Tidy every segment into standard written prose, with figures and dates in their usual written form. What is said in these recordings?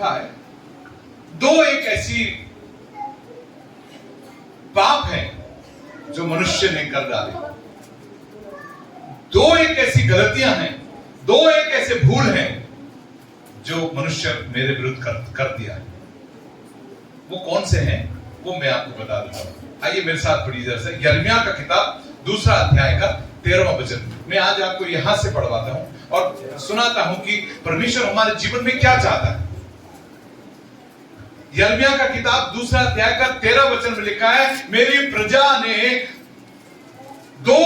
लिखा है, दो एक ऐसी पाप है जो मनुष्य ने कर डाले, दो एक ऐसी गलतियां हैं, दो एक ऐसे भूल हैं जो मनुष्य मेरे विरुद्ध कर दिया है। वो कौन से हैं वो मैं आपको बता देता हूं। आइए मेरे साथ पढ़िए जरा से यिर्मयाह का किताब 2 अध्याय का 13वां वचन। मैं आज आपको यहां से पढ़वाता हूं और सुनाता हूं कि परमेश्वर हमारे जीवन में क्या चाहता है। यिर्मयाह का किताब 2 अध्याय का 13 वचन में लिखा है, मेरी प्रजा ने दो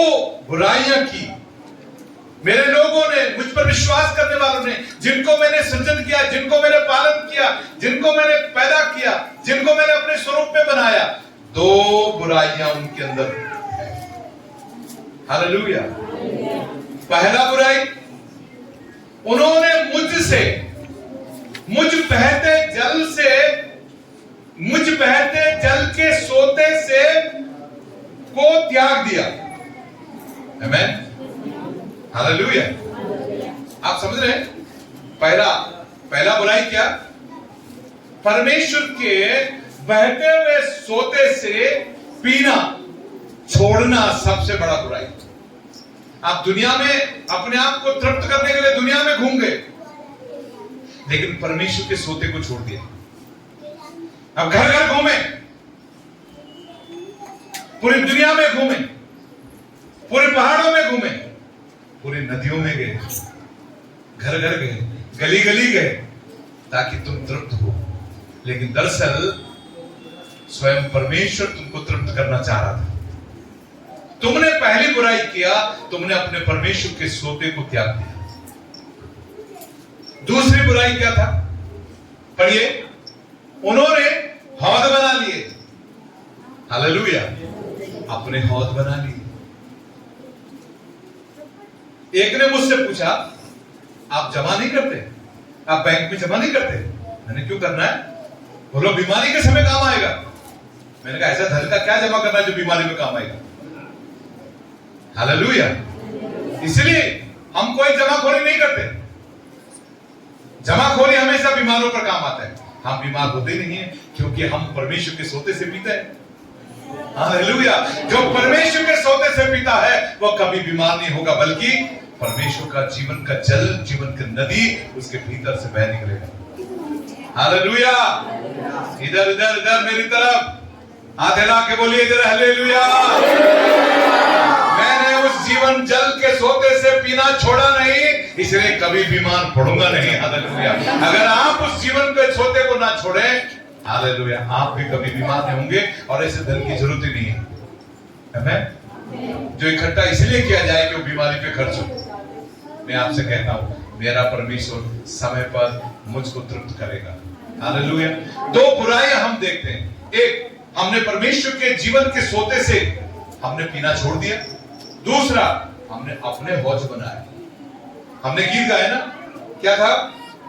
बुराइयां की, मेरे लोगों ने, मुझ पर विश्वास करने वालों ने, जिनको मैंने सृजन किया, जिनको मैंने पालन किया, जिनको मैंने पैदा किया, जिनको मैंने अपने स्वरूप में बनाया, दो बुराइयां उनके अंदर है। हालेलुया। पहला बुराई, उन्होंने मुझसे, मुझ बहते जल के सोते से को त्याग दिया। आमीन। हालेलुया। आप समझ रहे हैं? पहला बुराई क्या? परमेश्वर के बहते हुए सोते से पीना छोड़ना सबसे बड़ा बुराई। आप दुनिया में अपने आप को तृप्त करने के लिए दुनिया में घूम गए, लेकिन परमेश्वर के सोते को छोड़ दिया। अब घर घर घूमे, पूरी दुनिया में घूमे, पूरे पहाड़ों में घूमे, पूरी नदियों में गए, घर घर गए, गली गली गए, ताकि तुम तृप्त हो। लेकिन दरअसल स्वयं परमेश्वर तुमको तृप्त करना चाह रहा था। तुमने पहली बुराई किया, तुमने अपने परमेश्वर के सोते को त्याग दिया। दूसरी बुराई क्या था? पढ़िए, उन्होंने हौद बना लिए। हालेलुया। अपने हौद बना लिए। एक ने मुझसे पूछा, आप जमा नहीं करते? आप बैंक में जमा नहीं करते? मैंने क्यों करना है? बोलो बीमारी के समय काम आएगा। मैंने कहा ऐसा धन का क्या जमा करना है जो बीमारी में काम आएगा? हालेलुया। इसलिए हम कोई जमाखोरी नहीं करते। जमाखोरी हमेशा बीमारों पर काम आता है। हम बीमार होते ही नहीं है, क्योंकि हम परमेश्वर के सोते से पीते हैं। हालेलुया। जो परमेश्वर के सोते से पीता है वो कभी बीमार नहीं होगा, बल्कि परमेश्वर का जीवन का जल, जीवन की नदी उसके भीतर से बह निकलेगा। हालेलुया। इधर इधर इधर मेरी तरफ हाथ हिला के बोलिए इधर हालेलुया। मैंने उस जीवन जल के सोते से पीना छोड़ा नहीं, इसलिए कभी बीमार पड़ूंगा नहीं। हालेलुया। अगर आप उस जीवन के सोते को ना छोड़े, हालेलुया, आप भी कभी बीमार नहीं होंगे और ऐसे धन की जरूरत ही नहीं है। आमीन। जो इकट्ठा इसलिए किया जाए कि वो बीमारी पे खर्च हो। मैं आपसे कहता हूं, मेरा परमेश्वर समय पर मुझको तृप्त करेगा। हालेलुया। दो बुराइयां हम देखते हैं। एक, हमने परमेश्वर के जीवन के सोते से हमने पीना छोड़ दिया। दूसरा, हमने अपने हौज बनाए। हमने गीत गाया ना, क्या था?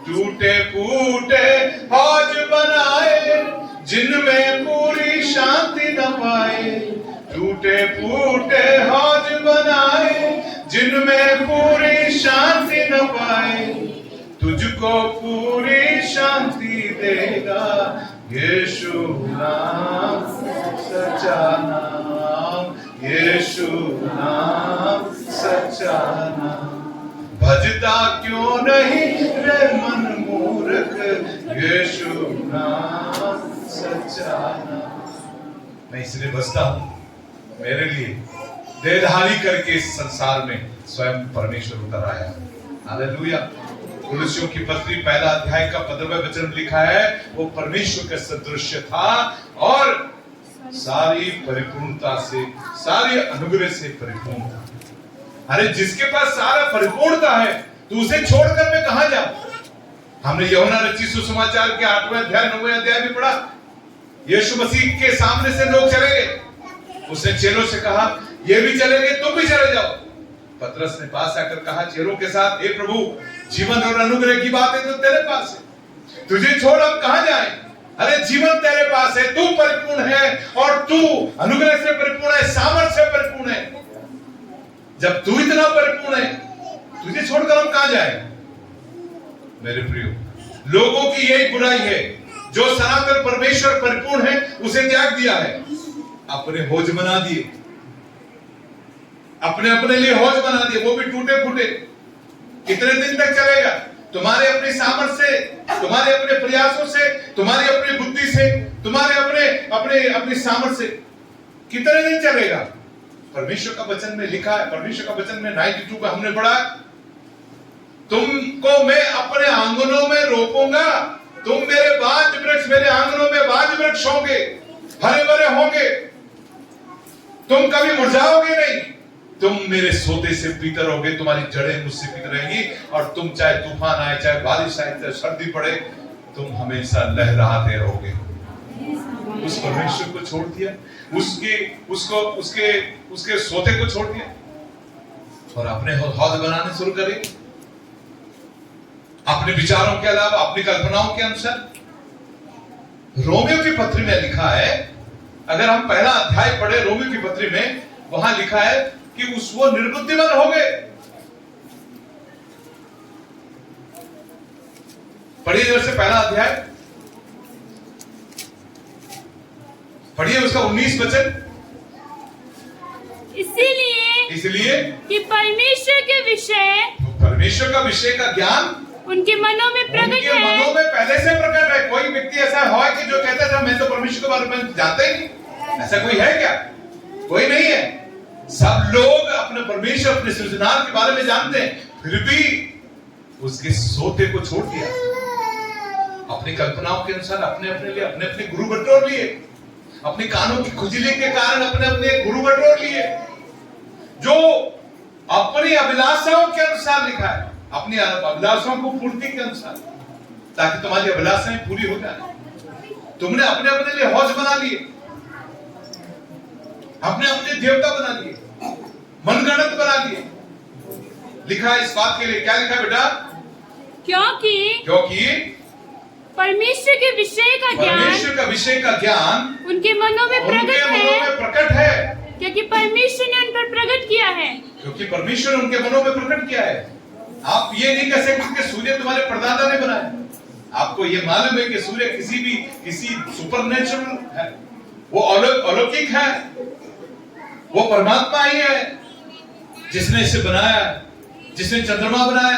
टूटे फूटे हौज बनाए, जिनमें पूरी शांति न पाए। टूटे फूटे हौज बनाए, जिनमें पूरी शांति न पाए। तुझको पूरी शांति देगा यीशु नाम, सच्चा नाम, यीशु नाम, सच्चा नाम। भजता क्यों नहीं रे मन मूर्ख, यीशु नाम, सच्चा नाम। मैं इसलिए बसता हूं, मेरे लिए देहधारी करके इस संसार में स्वयं परमेश्वर उतर आया। हालेलुया। कुलुस्सियों की पत्री 1 अध्याय का 15वां वचन लिखा है, वो परमेश्वर का सदृश था और सारी परिपूर्णता से, सारी अनुग्रह से परिपूर्ण था। अरे जिसके पास सारा परिपूर्णता है, तो उसे छोड़कर मैं कहां जाऊं? हमने यूहन्ना रचित सुसमाचार के 8वें अध्याय 9वें अध्याय में पढ़ा, यीशु मसीह के सामने से लोग चले गए। उसने चेलों से कहा, ये भी चले गए, तुम भी चले जाओ। पतरस ने पास आकर कहा चेलों के साथ, हे प्रभु, जीवन और अनुग्रह की बातें तो तेरे पास है, तुझे छोड़ हम कहां जाएं? अरे जीवन तेरे पास है, तू परिपूर्ण है और तू अनुग्रह से परिपूर्ण है, सामर्थ्य से परिपूर्ण है। जब तू इतना परिपूर्ण है, तुझे छोड़कर हम कहां जाएं? मेरे प्रियो, लोगों की यही बुराई है, जो सनातन परमेश्वर परिपूर्ण है उसे त्याग दिया है, अपने हौज बना दिए, अपने अपने लिए हौज बना दिए, वो भी टूटे फूटे। कितने दिन तक चलेगा? तुम्हारे अपने सामर्थ्य से, तुम्हारे अपने प्रयासों से, तुम्हारी अपनी बुद्धि से, तुम्हारे अपने अपने अपने सामर्थ्य से कितने दिन चलेगा? परमेश्वर का वचन में लिखा है, परमेश्वर का वचन में 92 का हमने पढ़ा, तुमको मैं अपने आंगनों में रोपूंगा, तुम मेरे बाज वृक्ष, मेरे आंगनों में बाज वृक्ष होंगे, हरे भरे होंगे, तुम कभी मुरझाओगे नहीं, तुम मेरे सोते से पीते रहोगे, तुम्हारी जड़ें मुझसे पीती रहेंगी, और तुम चाहे तूफान आए, चाहे बारिश आए, चाहे सर्दी पड़े, तुम हमेशा लहराते रहोगे। उस परमेश्वर को छोड़ दिया, उसके सोते को छोड़ दिया और अपने हौद बनाने शुरू करे, अपने विचारों के अलावा, अपनी कल्पनाओं के अनुसार। रोमियो की पत्री में लिखा है, अगर हम पहला अध्याय पढ़े रोमियो की पत्री में, वहां लिखा है कि वो निर्बुद्धिमान हो गए। पढ़िए जरा से पहला अध्याय, पढ़िए उसका 19 वचन। इसलिए कि परमेश्वर के विषय, परमेश्वर का विषय का ज्ञान उनके मनों में प्रकट है, मनों में पहले से प्रकट है। कोई व्यक्ति ऐसा है कि जो कहता था मैं तो परमेश्वर के बारे में जानता ही नहीं, ऐसा कोई है क्या? कोई नहीं है। सब लोग अपने परमेश्वर, अपने सृजनहार के बारे में जानते हैं, फिर भी उसके सोते को छोड़ दिया, अपनी कल्पनाओं के अनुसार अपने अपने लिए अपने अपने गुरु बटोर लिए, अपने कानों की खुजली के कारण अपने अपने गुरु बटोर लिए, जो अपनी अभिलाषाओं के अनुसार लिखा है, अपनी अभिलाषाओं को पूर्ति के अनुसार, ताकि तुम्हारी अभिलाषाएं पूरी हो जाए। तुमने अपने अपने लिए हौज बना लिए, अपने अपने देवता बना लिए, मनगढ़ंत बना लिए। लिखा है इस बात के लिए, क्या लिखा है बेटा? क्योंकि परमेश्वर के विषय का ज्ञान, परमेश्वर का विषय का ज्ञान उनके मनों में प्रकट है, क्योंकि परमेश्वर ने उन पर प्रकट किया है, क्योंकि परमेश्वर ने उनके मनों में प्रकट किया है। आप ये नहीं कह सकते कि सूर्य तुम्हारे परदादा ने बनाया। आपको ये मालूम है कि सूर्य किसी सुपरनेचुरल है, वो अलौकिक है, वो परमात्मा ही है जिसने इसे बनाया, जिसने चंद्रमा बनाया।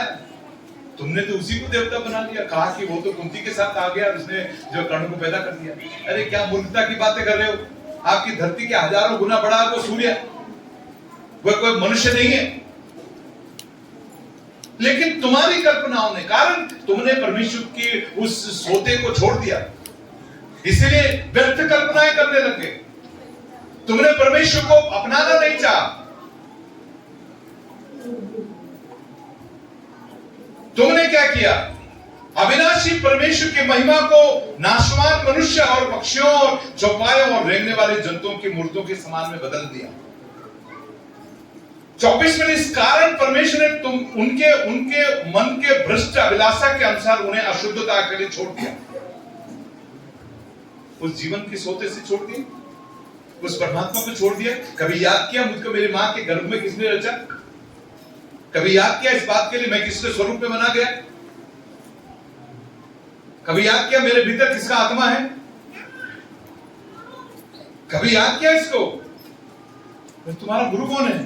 तुमने तो उसी को देवता बना लिया, कहा कि वो तो कुंती के साथ आ गया, उसने जो कर्ण को पैदा कर दिया। अरे क्या मूर्खता की बातें कर रहे हो? आपकी धरती के हजारों गुना बड़ा वो सूर्य, वह कोई मनुष्य नहीं है। लेकिन तुम्हारी कल्पनाओं ने कारण तुमने परमेश्वर की उस सोते को छोड़ दिया, इसलिए व्यर्थ कल्पनाएं करने लगे। तुमने परमेश्वर को अपनाना नहीं चाहा, तुमने क्या किया? अविनाशी परमेश्वर की महिमा को नाशवान मनुष्य और पक्षियों और चौपायों और रेंगने वाले जंतुओं की मूर्तियों के समान में बदल दिया। 24 में इस कारण परमेश्वर ने उनके मन के भ्रष्ट अभिलाषा के अनुसार उन्हें अशुद्धता के लिए छोड़ दिया, उस जीवन के सोते से छोड़ दिया, उस परमात्मा को छोड़ दिया। कभी याद किया मुझको मेरी मां के गर्भ में किसने रचा? कभी याद किया इस बात के लिए मैं किसके स्वरूप में बना गया? कभी याद किया मेरे भीतर किसका आत्मा है? कभी याद किया इसको? तुम्हारा गुरु कौन है?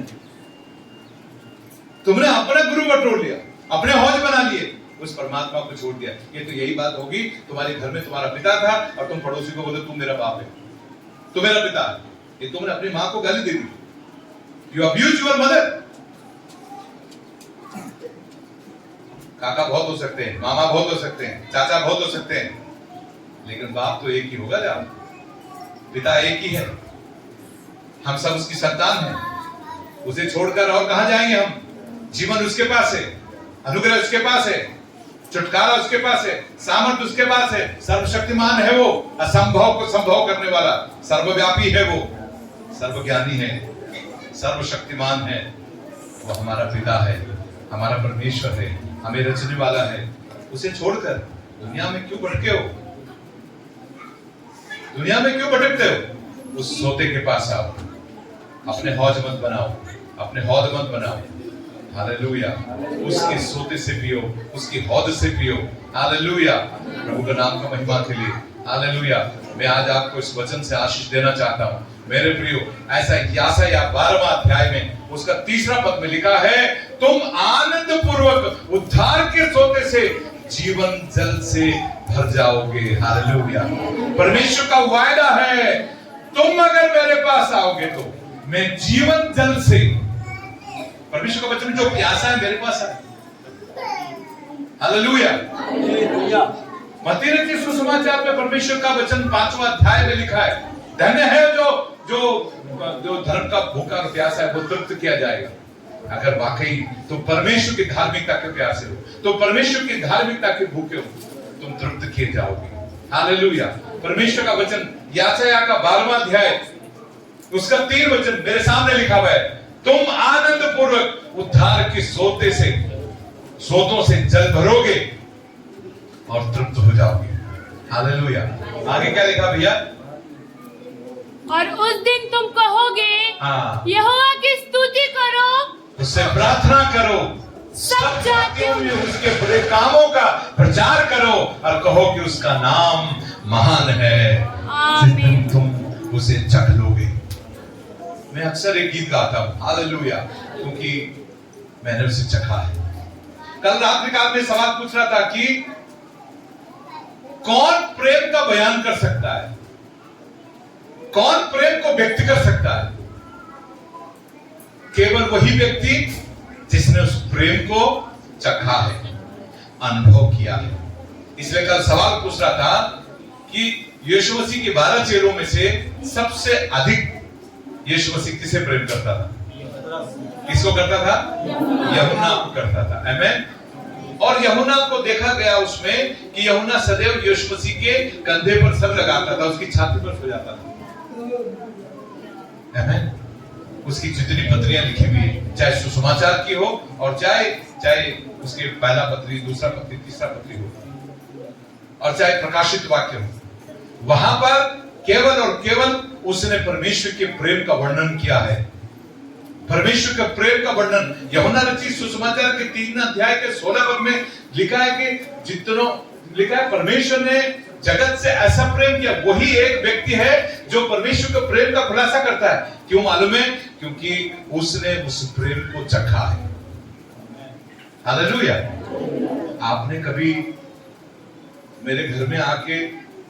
तुमने अपना गुरु बटोर लिया, अपने हौज बना लिए, उस परमात्मा को छोड़ दिया। ये तो यही बात होगी, तुम्हारे घर में तुम्हारा पिता था और तुम पड़ोसी को बोले तुम मेरा बाप है, तुम मेरा पिता है। ये तुमने अपनी मां को गाली दे दी, यू अब्यूज योर मदर। काका बहुत हो सकते हैं, मामा बहुत हो सकते हैं, चाचा बहुत हो सकते हैं, लेकिन बाप तो एक ही होगा ना, पिता एक ही है। हम सब उसकी संतान हैं। उसे छोड़कर और कहां जाएंगे हम? जीवन उसके पास है, अनुग्रह उसके पास है, छुटकारा उसके पास है, सामर्थ उसके पास है, सर्वशक्तिमान है वो, असंभव को संभव करने वाला, सर्वव्यापी है वो, सर्वज्ञानी है, सर्वशक्तिमान है। वो हमारा पिता है, हमारा परमेश्वर है, हमें रचने वाला है। उसे छोड़कर दुनिया में क्यों भटके हो? दुनिया में क्यों भटकते हो? उस सोते के पास आओ, अपने हौज मत बनाओ, अपने हौद मत बनाओ। हालेलुया। उसके सोते से पियो, उसकी हौद से पियो। हालेलुया, प्रभु का नाम का महिमा के लिए। हालेलुया। मैं आज आपको इस वचन से आशीष देना चाहता हूँ मेरे प्रियो। ऐसा याशाया 12वां अध्याय में उसका 3रा पद में लिखा है, तुम आनंद पूर्वक उद्धार के सोते से जीवन जल से भर जाओगे। हालेलुया। परमेश्वर का वायदा है, तुम अगर मेरे पास आओगे तो मैं जीवन जल से, परमेश्वर का वचन जो प्यासा है मेरे पास है। हालेलुया। मत्ती रचित सुसमाचार में परमेश्वर का वचन 5वां अध्याय में लिखा है, धन्य है जो धर्म का भूखा और प्यासा है वो तृप्त किया जाएगा। अगर वाकई तुम परमेश्वर की धार्मिकता के प्यासे हो, तो परमेश्वर की धार्मिकता के भूखे हो, तुम तृप्त किए जाओगे। हालेलुया। परमेश्वर का वचन याशाया का 12वां अध्याय उसका 3 वचन मेरे सामने लिखा हुआ है, तुम आनंद पूर्वक उद्धार के सोतों से जल भरोगे और तृप्त हो जाओगे। हालेलुया। आगे क्या लिखा भैया? और उस दिन तुम कहोगे, यहोवा की स्तुति करो, उससे प्रार्थना करो, सब जातियों में उसके बड़े कामों का प्रचार करो और कहो कि उसका नाम महान है। जिस दिन तुम उसे चख लोगे। मैं अक्सर एक गीत गाता हूं, हालेलुया, क्योंकि मैंने उसे चखा है। कल रात्रि काल में सवाल पूछ रहा था कि कौन प्रेम का बयान कर सकता है, कौन प्रेम को व्यक्त कर सकता है? केवल वही व्यक्ति जिसने उस प्रेम को चखा है, अनुभव किया है। इसलिए कल सवाल पूछ रहा था कि यीशु मसीह के 12 चेलों में से सबसे अधिक यीशु मसीह किसे प्रेम करता था? किसको करता था? यूहन्ना को करता था। आमीन। और यूहन्ना को देखा गया उसमें कि यूहन्ना सदैव यीशु मसीह के कंधे पर सर लगाता था, उसकी छाती पर सो जाता था। आमीन। उसकी जितनी पत्रियां लिखी हुई है, चाहे सुसमाचार की हो और चाहे उसके पहला पत्री, दूसरा पत्री, तीसरा पत्री हो, और चाहे प्रकाशित वाक्य हो, वहां पर केवल और केवल उसने परमेश्वर के प्रेम का वर्णन किया है। परमेश्वर का प्रेम का वर्णन यूहन्ना रचित सुसमाचार के 3 अध्याय के 16 पद में लिखा है कि जितनों लिखा है परमेश्वर ने जगत से ऐसा प्रेम किया। वही एक व्यक्ति है जो परमेश्वर के प्रेम का खुलासा करता है। क्यों मालूम है? क्योंकि उसने उस प्रेम को चखा है। हालेलुया। आपने कभी मेरे घर में आके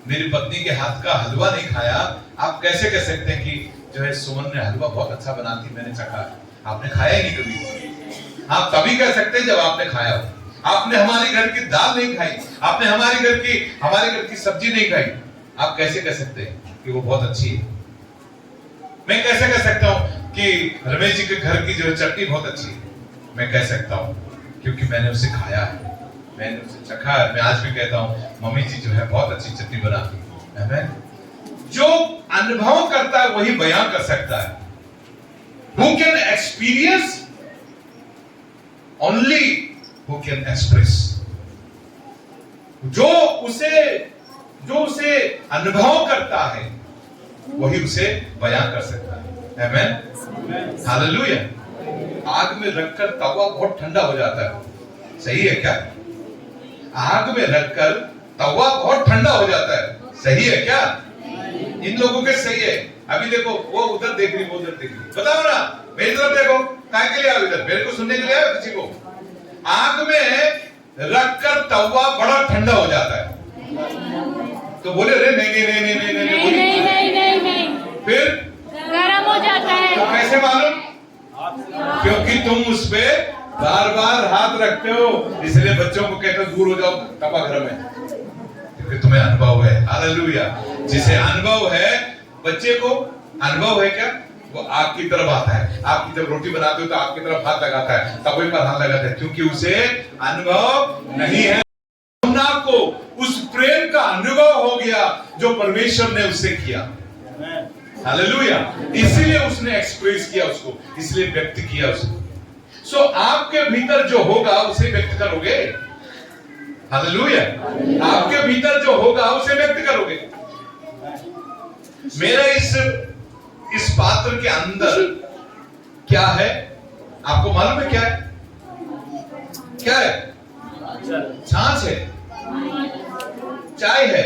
मेरी पत्नी के हाथ का हलवा नहीं खाया, आप कैसे कह सकते हैं कि जो है सुमन ने हलवा बहुत अच्छा बनाती, मैंने चखा? आपने खाया ही नहीं कभी। आप तभी कह सकते हैं जब आपने खाया हो। आपने हमारे घर की दाल नहीं खाई, आपने हमारे घर की सब्जी नहीं खाई, आप कैसे कह सकते हैं कि वो बहुत अच्छी है? मैं कैसे कह सकता हूं कि रमेश जी के घर की जो चटनी बहुत अच्छी है? मैं कह सकता हूं क्योंकि मैंने उसे खाया है, मैंने उसे चखा है। मैं आज भी कहता हूं मम्मी जी जो है बहुत अच्छी चटनी बनाती है। आमीन। जो अनुभव करता है वही बयान कर सकता है। Who can experience? Only who can express. जो उसे अनुभव करता है वही उसे बयान कर सकता है। आमीन। हालेलुया। आग में रखकर तवा बहुत ठंडा हो जाता है, सही है क्या? आग में रखकर तवा बहुत ठंडा हो जाता है, सही है क्या? इन लोगों के सही है। अभी देखो वो उधर देख रही, वो उधर देख रही, बताओ ना, मेरी तरफ देखो। काय के लिए आओ इधर? मेरे को सुनने के लिए आओ किसी को? आग में रखकर तवा बड़ा ठंडा हो जाता है तो बोले अरे नहीं, फिर गरम हो जाता है। तो कैसे मालूम? क्योंकि तुम उस पे बार बार हाथ रखते हो, इसलिए बच्चों को कहते हो दूर हो जाओ तवा गर्म है, क्योंकि तुम्हें अनुभव है। हालेलुया। जिसे अनुभव है, बच्चे को अनुभव है क्या? वो आपकी तरफ आता है, आपकी जब रोटी बनाते हो तो आपकी तरफ हाथ लगाता है, तवे पर हाथ लगाता है, क्योंकि उसे अनुभव नहीं है। को उस प्रेम का अनुभव हो गया जो परमेश्वर ने उससे किया। हालेलुया। इसीलिए उसने एक्सप्रेस किया उसको, इसलिए व्यक्त किया उसको। सो आपके भीतर जो होगा उसे व्यक्त करोगे। हालेलुया। आपके भीतर जो होगा उसे व्यक्त करोगे। मेरा इस पात्र के अंदर क्या है आपको मालूम है? क्या है? क्या है? छाछ है, चाय है।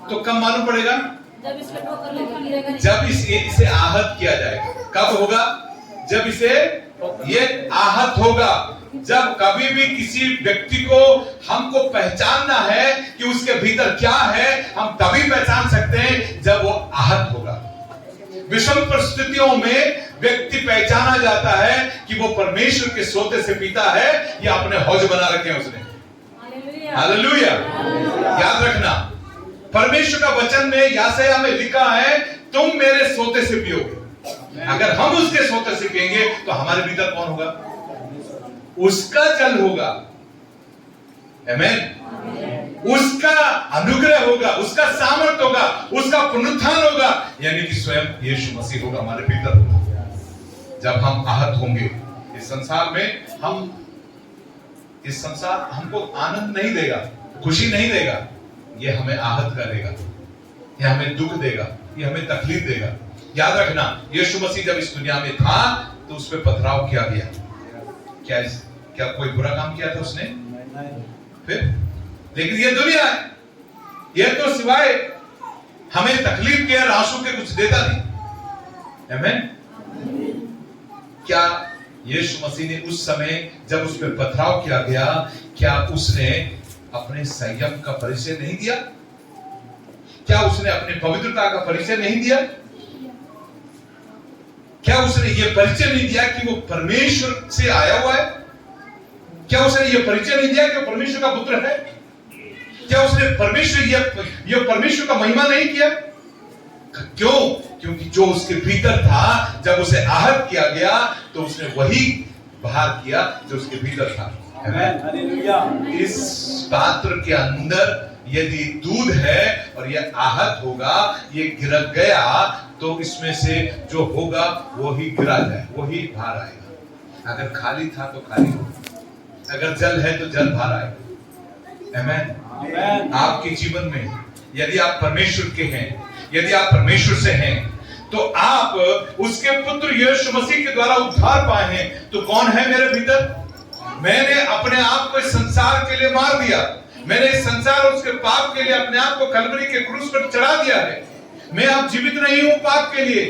तो कब मालूम पड़ेगा? जब इसे आहत किया जाएगा। कब होगा? जब इसे ये आहत होगा। जब कभी भी किसी व्यक्ति को हमको पहचानना है कि उसके भीतर क्या है, हम तभी पहचान सकते हैं जब वो आहत होगा। विषम परिस्थितियों में व्यक्ति पहचाना जाता है कि वो परमेश्वर के सोते से पीता है या अपने हौज बना रखे हैं उसने। हालेलुया। याद रखना, परमेश्वर का वचन में यशायाह में लिखा है, तुम मेरे सोते से पियोगे। अगर हम उसके सोते से पिएंगे तो हमारे भीतर कौन होगा? उसका जल होगा। आमीन। उसका अनुग्रह होगा, उसका सामर्थ होगा, उसका पुनरुत्थान होगा, यानी कि स्वयं यीशु मसीह होगा हमारे भीतर होगा। जब हम आहत होंगे इस संसार में, इस संसार हमको आनंद नहीं देगा, खुशी नहीं देगा, ये हमें आहत करेगा, ये हमें दुख देगा, ये हमें तकलीफ देगा। याद रखना, यीशु मसीह जब इस दुनिया में था तो उस पर पथराव किया गया। क्या कोई बुरा काम किया था उसने? फिर लेकिन ये दुनिया है, ये तो सिवाय हमें तकलीफ के और आंसू के कुछ देता नहीं। आमीन। क्या यीशु मसीह ने उस समय जब उस पर पथराव किया गया, क्या उसने अपने संयम का परिचय नहीं दिया? क्या उसने अपनी पवित्रता का परिचय नहीं दिया? क्या उसने ये परिचय नहीं दिया कि वो परमेश्वर से आया हुआ है? क्या उसने ये परिचय नहीं दिया कि वो परमेश्वर का पुत्र है? क्या उसने ये परमेश्वर का महिमा नहीं किया? क्यों? क्योंकि जो उसके भीतर था, जब उसे आहत किया गया तो उसने वही बाहर किया जो उसके भीतर था। इस पात्र के अंदर यदि दूध है और यह आहत होगा, ये गिर गया, तो इसमें से जो होगा वो ही गिरा जाए, वो ही बाहर आएगा। अगर खाली था तो खाली होगा, अगर जल है तो जल बाहर आएगा। आमीन। आपके जीवन में यदि आप परमेश्वर के हैं, यदि आप परमेश्वर से हैं, तो आप उसके पुत्र यीशु मसीह के द्वारा उद्धार पाए हैं। तो कौन है मेरे भीतर? मैंने अपने आप को इस संसार के लिए मार दिया, मैंने इस संसार और उसके पाप के लिए अपने आप को कलवरी के क्रूस पर चढ़ा दिया है। मैं अब जीवित नहीं हूं पाप के लिए,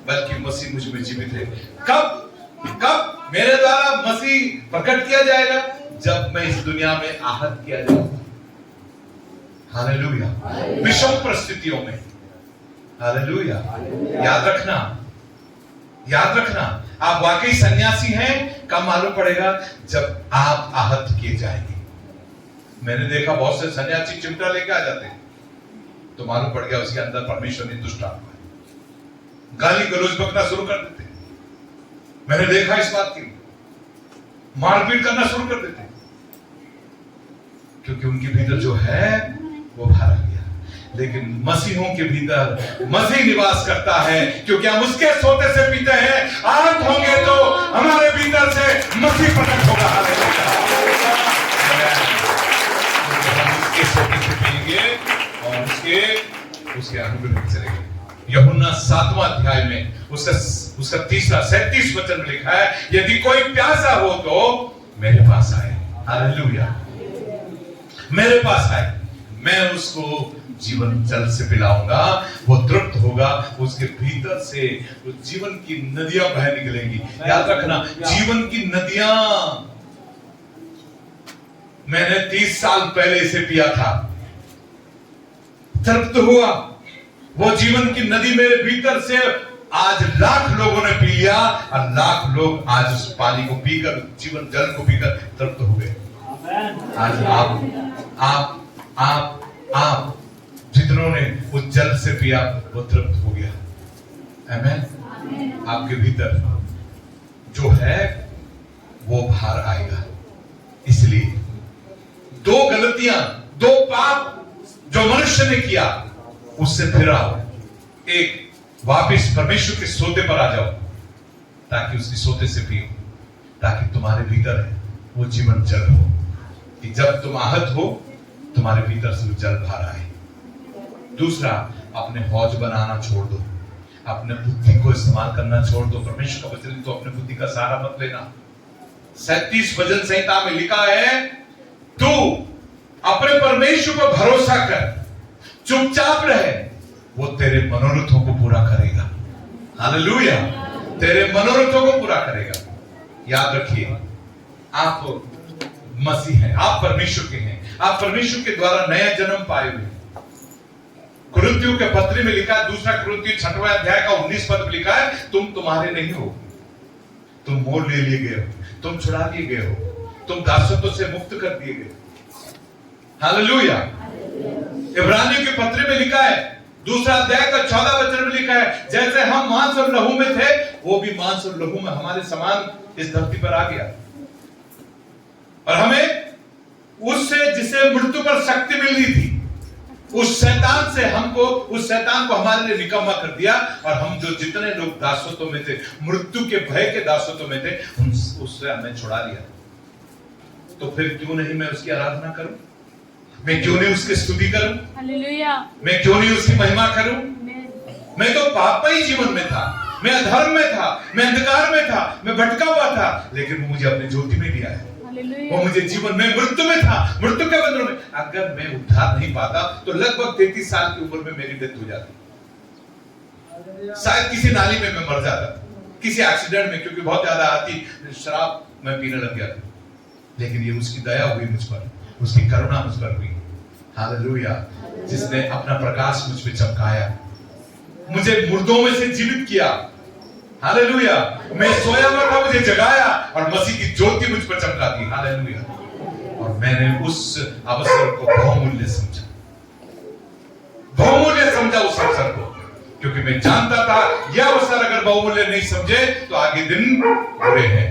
बल्कि मसीह मुझ में जीवित है। कब मेरे द्वारा मसीह प्रकट किया जाएगा? जब मैं इस दुनिया में आहत किया जाऊंगा। हालेलुया। विषम परिस्थितियों में। हालेलुया। याद रखना, आप वाकई सन्यासी हैं कब मालूम पड़ेगा? जब आप आहत किए जाएंगे। मैंने देखा बहुत से सन्यासी चिमटा लेके आ जाते हैं, तो मालूम पड़ गया उसके अंदर परमेश्वर ने दुष्ट आत्मा है। गाली गलौज बकना शुरू कर देते। मैंने देखा इस बात की, मारपीट करना शुरू कर देते, क्योंकि उनके भीतर जो है वो बाहर आ गया। लेकिन मसीहों के भीतर मसीह निवास करता है, क्योंकि हम उसके सोते से पीते हैं। आहत होंगे तो हमारे भीतर से मसीह प्रकट होगा। उसके सोते से पिएंगे और उसके अनुग्रह से चलेंगे। यूहन्ना 7वां अध्याय में उसका 37 वचन में लिखा है, यदि कोई प्यासा हो तो मेरे पास आए। हालेलुया। मेरे पास आए, मैं उसको जीवन जल से पिलाऊंगा, वो तृप्त होगा, उसके भीतर से वो जीवन की नदियां बह निकलेंगी। याद रखना, जीवन की नदियां। मैंने 30 साल पहले इसे पिया था, तृप्त हुआ, वो जीवन की नदी मेरे भीतर से आज लाख लोगों ने पी लिया, और लाख लोग आज उस पानी को पीकर, जीवन जल को पीकर तृप्त हो गए। आज आप जितनों ने उस जल से पिया वो तृप्त हो गया। आमीन। आपके भीतर जो है वो बाहर आएगा। इसलिए 2 गलतियां, 2 पाप जो मनुष्य ने किया, उससे फिर आओ। एक, वापिस परमेश्वर के सोते पर आ जाओ, ताकि उसके सोते से पियो, ताकि तुम्हारे भीतर है वो जीवन जल हो, कि जब तुम आहत हो तुम्हारे भीतर से वो जल बाहर आए। दूसरा, अपने हौज बनाना छोड़ दो, अपने बुद्धि को इस्तेमाल करना छोड़ दो। परमेश्वर का वचन तो अपने बुद्धि का सहारा मत लेना। 37 भजन संहिता में लिखा है, तू अपने परमेश्वर पर भरोसा कर, चुपचाप रहे, वो तेरे मनोरथों को पूरा करेगा। हालेलुया, तेरे मनोरथों को पूरा करेगा। याद रखिए, आप मसीह हैं, आप परमेश्वर के हैं, आप परमेश्वर के द्वारा नया जन्म पाए हुए हैं। कुरिन्थियों के पत्र में लिखा है, दूसरा कुरिन्थियों 6वां अध्याय का 19 पद में लिखा है, तुम तुम्हारे नहीं हो, तुम मोल ले लिए गए हो, तुम छुड़ा लिए गए हो, तुम दासत्व से मुक्त कर दिए गए। हालेलुया। इब्रानियों के पत्र में लिखा है, दूसरा अध्याय का 14 वचन में लिखा है, जैसे हम मांस और लहू में थे, वो भी मांस और लहू में हमारे समान इस धरती पर आ गया। और हमें उससे, जिसे मृत्यु पर शक्ति मिल रही थी, उस शैतान से हमको, उस शैतान को हमारे लिए निकम्मा कर दिया। और हम जो जितने लोग दासत्व में थे, मृत्यु के भय के दासत्व में थे, उससे हमें छुड़ा लिया। तो फिर क्यों नहीं मैं उसकी आराधना करूं? मैं क्यों नहीं उसकी स्तुति करूं? हालेलुया। मैं क्यों नहीं उसकी महिमा करूं? मैं तो पापमय जीवन में था, मैं अधर्म में था, मैं अंधकार में था, मैं भटका हुआ था, लेकिन वो मुझे अपने ज्योति में लिया है। वो मुझे जीवन में, मृत्यु में था, मृत्यु के बंधनों में। अगर मैं उद्धार नहीं पाता तो लगभग 33 साल की उम्र में मेरी डेथ हो जाती, शायद किसी नाली में मैं मर जाता, किसी एक्सीडेंट में, क्योंकि बहुत ज्यादा आती शराब मैं पीने लग गया था। लेकिन ये उसकी दया हुई मुझ पर, उसकी करुणा मुझ पर हुई। हालेलुया। जिसने अपना प्रकाश मुझ पे चमकाया, मुझे मुर्दों में से जीवित किया। हालेलुया। मैं सोया हुआ था, मुझे जगाया और मसीह की ज्योति मुझ पर चमका दी। हालेलुया। और मैंने उस अवसर को बहुमूल्य समझा, बहुमूल्य समझा उस अवसर को, क्योंकि मैं जानता था यह अवसर अगर बहुमूल्य नहीं समझे तो आगे दिन बुरे हैं।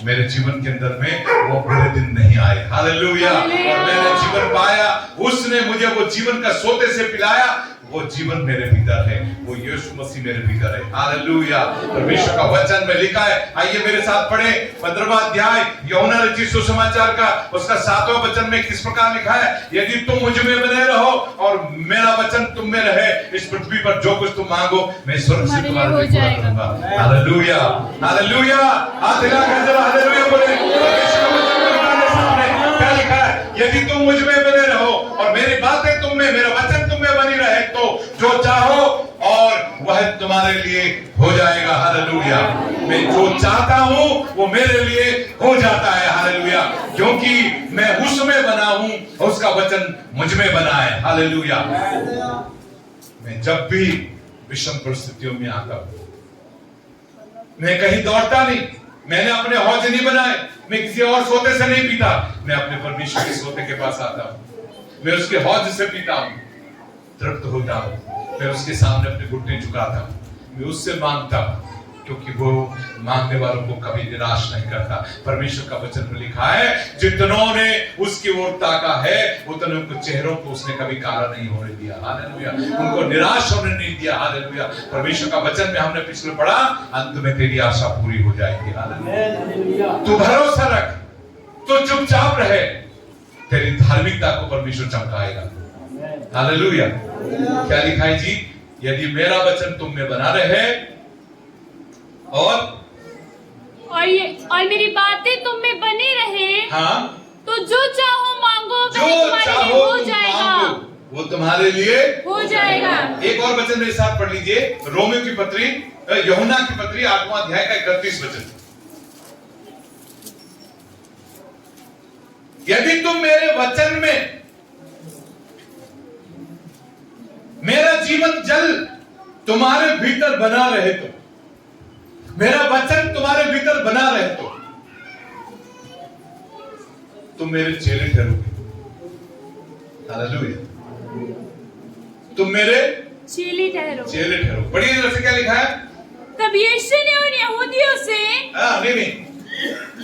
मेरे जीवन के अंदर में वो बुरे दिन नहीं आए। हालेलुया। और मैंने जीवन पाया, उसने मुझे वो जीवन का सोते से पिलाया। वो जीवन मेरे भीतर है, वो यीशु मसीह मेरे भीतर है। हालेलुया। परमेश्वर का वचन में लिखा है, आइए मेरे साथ पढ़े 15वां अध्याय यूहन्ना रचित सुसमाचार का, उसका 7वां वचन में किस प्रकार लिखा है, यदि तुम मुझ में बने रहो और मेरा वचन तुम में रहे, इस पृथ्वी पर जो कुछ तुम मांगो मैं स्वर्ग से तुम्हारे लिए पूरा करूंगा। हालेलुया। हालेलुया। हाथ हिलाकर जरा हालेलुया बोले। परमेश्वर का वचन तुम्हारे सामने क्या लिखा है, यदि तुम मुझ में बने रहो और मेरी बातें तुम में, मेरा वचन तुम में बनी रहे, तो जो चाहो और वह तुम्हारे लिए हो जाएगा। हालेलुया। मैं जो चाहता हूं वो मेरे लिए हो जाता है। हालेलुया। क्योंकि मैं उसमें बना हूं और उसका वचन मुझ में बना है। हालेलुया। मैं जब भी विषम परिस्थितियों में आता हूं, मैं कहीं दौड़ता नहीं, मैंने अपने हौज नहीं बनाए, मैं किसी और सोते से नहीं पीता, मैं अपने परमेश्वर के सोते के पास आता हूं, मैं उसके हौज से पीता हूं, तृप्त होता हूं, मैं उसके सामने अपने घुटने झुकाता हूं, मैं उससे मांगता हूं, क्योंकि वो मांगने वालों को कभी निराश नहीं करता। परमेश्वर का वचन में लिखा है, जितनों ने उसकी ओर ताका है उतने उनको चेहरों को उसने कभी काला नहीं होने दिया। हालेलुया। उनको निराश होने नहीं दिया। हालेलुया। परमेश्वर का वचन में हमने पिछले पढ़ा, अंत में तेरी आशा पूरी हो जाएगी। हालेलुया। तू भरोसा रख, तू चुपचाप रहे, तेरी धार्मिकता को परमेश्वर चमकाएगा। हालेलुया। क्या लिखा है जी, यदि मेरा वचन तुम में बना रहे और मेरी बातें तुम में बनी रहे, हाँ, तो जो चाहो मांगो, जो चाहो हो जाएगा, वो तुम्हारे लिए हो जाएगा। एक और वचन मेरे साथ पढ़ लीजिए, रोमियो की पत्री, यूहन्ना की पत्री 8वां अध्याय का 31 वचन। यदि तुम मेरे वचन में, मेरा जीवन जल तुम्हारे भीतर बना रहे तो, मेरा वचन तुम्हारे भीतर बना रहे तो तुम मेरे चेले ठहरोगे। हालेलुया। तुम मेरे चेले ठहरो। पढ़िए जैसे क्या लिखा है, तब यीशु ने उन यहूदियों से, नहीं,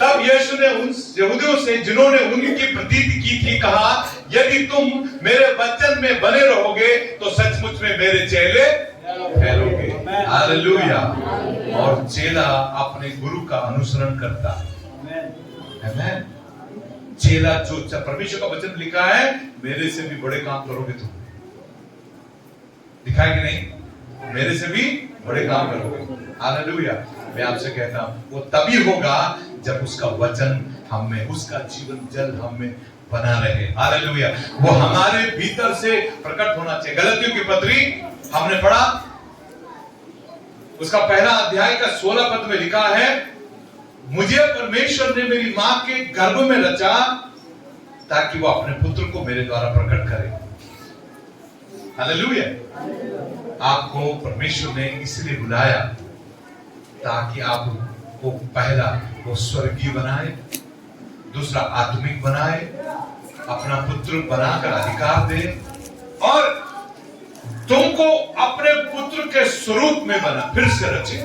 तब यीशु ने उन यहूदियों से जिन्होंने उनकी प्रतीति की थी कहा, यदि तुम मेरे वचन में बने रहोगे तो सचमुच में मेरे चेले ठहरोगे। हालेलुया। और चेला अपने गुरु का अनुसरण करता है। आमीन। चेला जो परमेश्वर का वचन लिखा है, मेरे से भी बड़े काम करोगे तुम, दिखा है कि नहीं, मेरे से भी बड़े काम करोगे। हालेलुया। मैं आपसे कहता हूं वो तभी होगा जब उसका वचन हम में, उसका जीवन जल हम में बना रहे। हालेलुया। वो हमारे भीतर से प्रकट होना चाहिए। गलतियों की पत्री हमने पढ़ा, उसका पहला अध्याय का 16 पद में लिखा है, मुझे परमेश्वर ने मेरी मां के गर्भ में रचा ताकि वो अपने पुत्र को मेरे द्वारा प्रकट करे। हालेलुया। आपको परमेश्वर ने इसलिए बुलाया ताकि आपको पहला वो स्वर्गीय बनाए, दूसरा आत्मिक बनाए, अपना पुत्र बनाकर अधिकार दे और तुमको अपने पुत्र के स्वरूप में बना फिर से रचे।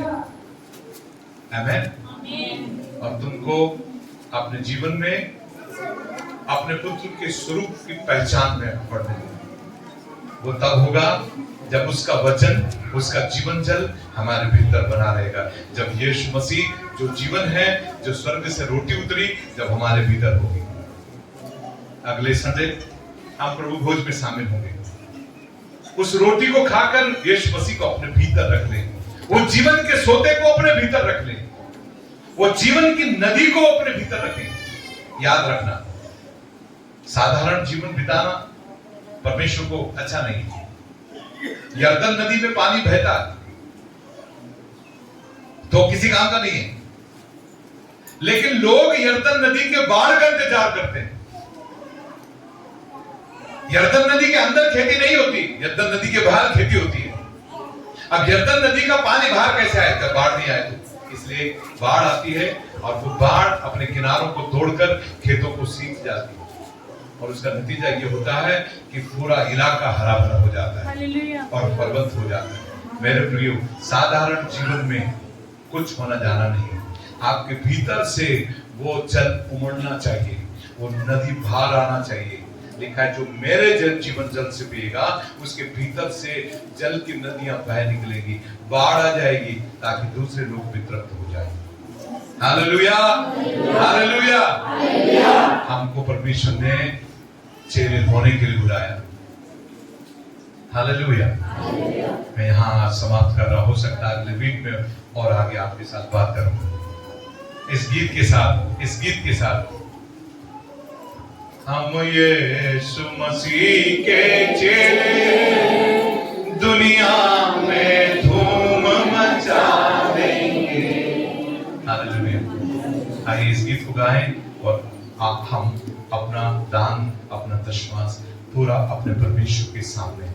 आमीन। और तुमको अपने जीवन में अपने पुत्र के स्वरूप की पहचान में पढ़ने वो तब होगा जब उसका वचन, उसका जीवन जल हमारे भीतर बना रहेगा। जब यीशु मसीह जो जीवन है, जो स्वर्ग से रोटी उतरी, जब हमारे भीतर होगी। अगले संडे हम प्रभु भोज में शामिल होंगे। उस रोटी को खाकर यीशु मसीह को अपने भीतर रख लें, वो जीवन के सोते को अपने भीतर रख लें, वो जीवन की नदी को अपने भीतर रखें। याद रखना, साधारण जीवन बिताना परमेश्वर को अच्छा नहीं है। यरदन नदी में पानी बहता तो किसी काम का नहीं है, लेकिन लोग यरदन नदी के बाढ़ का इंतजार करते हैं। यरदन नदी के अंदर खेती नहीं होती, यरदन नदी के बाहर खेती होती है। अब यरदन नदी का पानी बाहर कैसे आएगा? बाढ़ नहीं आए तो। इसलिए बाढ़ आती है और वो बाढ़ अपने किनारों को तोड़कर खेतों को सींच जाती है और उसका नतीजा ये होता है कि पूरा इलाका हरा भरा हो जाता है और फलवंत हो जाता है। मेरे प्रियो, साधारण जीवन में कुछ होना जाना नहीं है। आपके भीतर से वो जल उमड़ना चाहिए, वो नदी बाहर आना चाहिए। लिखा है, जो मेरे जल जीवन जल से पिएगा उसके भीतर से जल की नदियां बह निकलेगी, बाढ़ आ जाएगी ताकि दूसरे लोग भी तृप्त हो जाएंगे। Hallelujah, hallelujah. हमको परमेश्वर ने चेले होने के लिए बुलाया। हालेलुया। मैं यहाँ समाप्त कर रहा, हो सकता है अगले वीक में और आगे आपके साथ बात करूं। इस गीत के साथ हम यीशु मसीह के चेले दुनिया में धूम मचा देंगे। हालेलुया। आइए इस गीत को गाएं और हम अपना दान, अपना दशमांश पूरा अपने परमेश्वर के सामने